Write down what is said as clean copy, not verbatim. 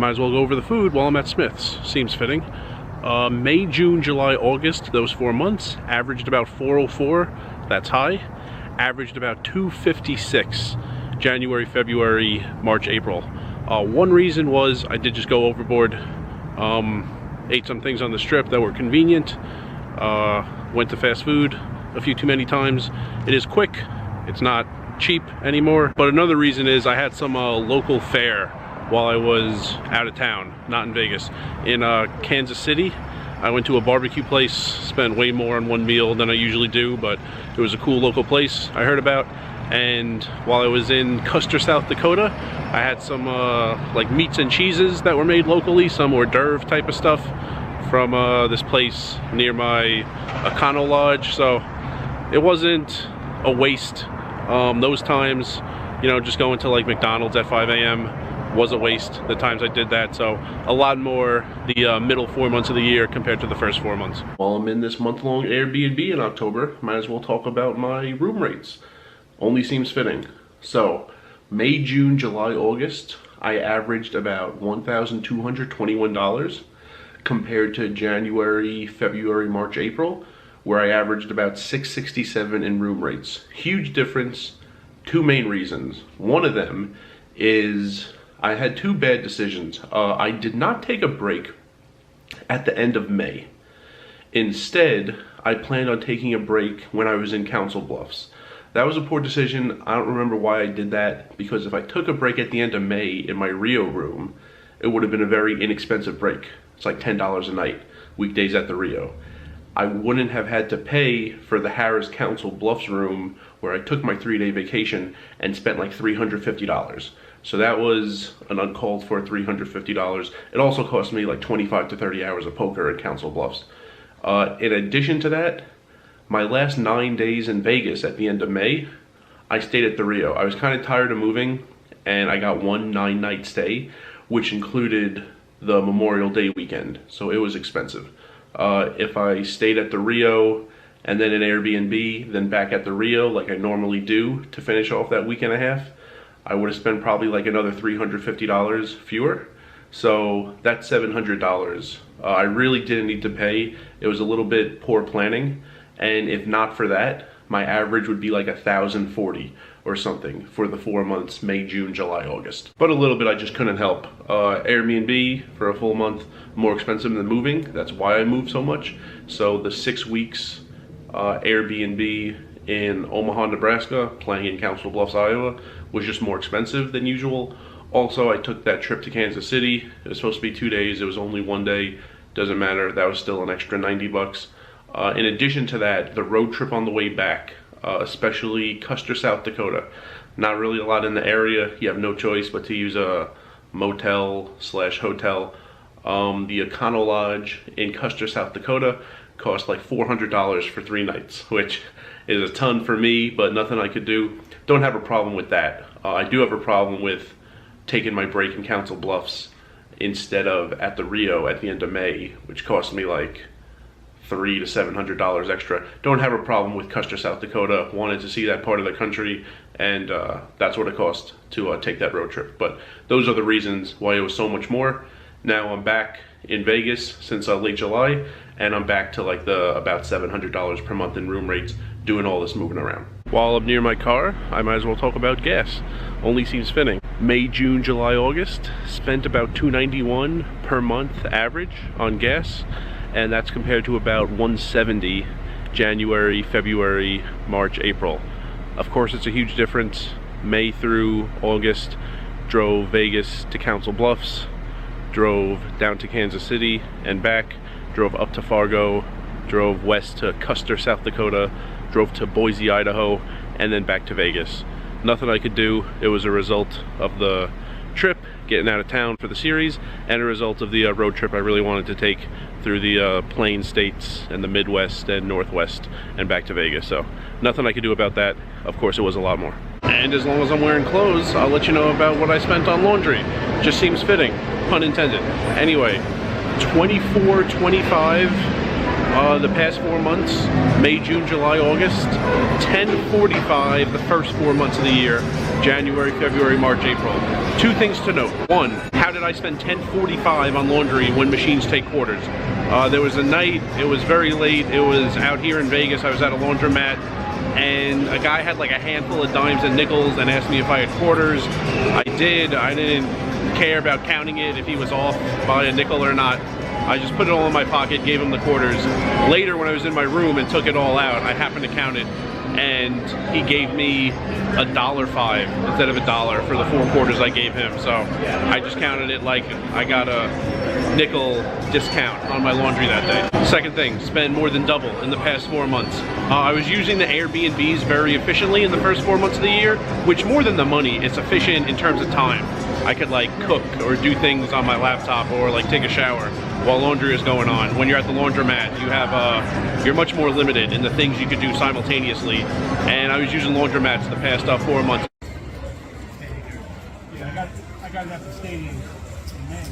Might as well go over the food while I'm at Smith's. Seems fitting. May, June, July, August, those 4 months, averaged about 404. That's high. Averaged about 256. January, February, March, April. One reason was I did just go overboard. Ate some things on the strip that were convenient. Went to fast food a few too many times. It is quick. It's not cheap anymore. But another reason is I had some local fare while I was out of town, not in Vegas. In Kansas City, I went to a barbecue place, spent way more on one meal than I usually do, but it was a cool local place I heard about. And while I was in Custer, South Dakota, I had some like meats and cheeses that were made locally, some hors d'oeuvre type of stuff from this place near my Econo Lodge. So it wasn't a waste. Those times, you know, just going to like McDonald's at 5 a.m. was a waste, the times I did that. So a lot more the middle 4 months of the year compared to the first 4 months. While I'm in this month-long Airbnb in October, might as well talk about my room rates. Only seems fitting. So May, June, July, August, I averaged about $1,221 compared to January, February, March, April, where I averaged about $667 in room rates. Huge difference. Two main reasons. One of them is I had two bad decisions. I did not take a break at the end of May. Instead, I planned on taking a break when I was in Council Bluffs. That was a poor decision. I don't remember why I did that, because if I took a break at the end of May in my Rio room, it would have been a very inexpensive break. It's like $10 a night, weekdays at the Rio. I wouldn't have had to pay for the Harrah's Council Bluffs room where I took my 3-day vacation and spent like $350. So that was an uncalled for $350. It also cost me like 25 to 30 hours of poker at Council Bluffs. In addition to that, my last 9 days in Vegas at the end of May, I stayed at the Rio. I was kind of tired of moving, and I got one 9-night stay, which included the Memorial Day weekend, so it was expensive. If I stayed at the Rio and then an Airbnb, then back at the Rio like I normally do to finish off that week and a half, I would have spent probably like another $350 fewer. So that's $700. I really didn't need to pay. It was a little bit poor planning. And if not for that, my average would be like $1,040 or something for the 4 months, May, June, July, August. But a little bit I just couldn't help. Airbnb for a full month, more expensive than moving. That's why I moved so much. So the 6 weeks Airbnb in Omaha, Nebraska, playing in Council Bluffs, Iowa, was just more expensive than usual. Also, I took that trip to Kansas City. It was supposed to be 2 days. It was only 1 day. Doesn't matter. That was still an extra $90. In addition to that, the road trip on the way back, especially Custer, South Dakota, not really a lot in the area. You have no choice but to use a motel/hotel. The Econo Lodge in Custer, South Dakota cost like $400 for 3 nights, which is a ton for me, but nothing I could do. Don't have a problem with that. I do have a problem with taking my break in Council Bluffs instead of at the Rio at the end of May, which cost me like $300 to $700 extra. Don't have a problem with Custer, South Dakota. Wanted to see that part of the country, and that's what it cost to take that road trip. But those are the reasons why it was so much more. Now I'm back in Vegas since late July, and I'm back to like about $700 per month in room rates, doing all this moving around. While I'm near my car, I might as well talk about gas. Only seems fitting. May, June, July, August, spent about $291 per month average on gas, and that's compared to about $170 January, February, March, April. Of course, it's a huge difference. May through August, drove Vegas to Council Bluffs, drove down to Kansas City and back, drove up to Fargo, drove west to Custer, South Dakota, drove to Boise, Idaho, and then back to Vegas. Nothing I could do. It was a result of the trip, getting out of town for the series, and a result of the road trip I really wanted to take through the Plain States and the Midwest and Northwest and back to Vegas. So nothing I could do about that. Of course, it was a lot more. And as long as I'm wearing clothes, I'll let you know about what I spent on laundry. Just seems fitting, pun intended. Anyway, $24.25 the past 4 months, May, June, July, August. $10.45 the first 4 months of the year. January, February, March, April. Two things to note. One, how did I spend $10.45 on laundry when machines take quarters? There was a night, it was very late, it was out here in Vegas, I was at a laundromat, and a guy had like a handful of dimes and nickels and asked me if I had quarters. I did. I didn't care about counting it, if he was off by a nickel or not. I just put it all in my pocket, gave him the quarters. Later, when I was in my room and took it all out, I happened to count it, and he gave me $1.05 instead of $1 for the 4 quarters I gave him. So I just counted it like I got a nickel discount on my laundry that day. Second thing, spend more than double in the past 4 months. I was using the Airbnbs very efficiently in the first 4 months of the year, which more than the money, it's efficient in terms of time. I could like cook or do things on my laptop or like take a shower while laundry is going on. When you're at the laundromat, you have you're much more limited in the things you could do simultaneously. And I was using laundromats the past 4 months. Yeah, I got it at the stadium in May.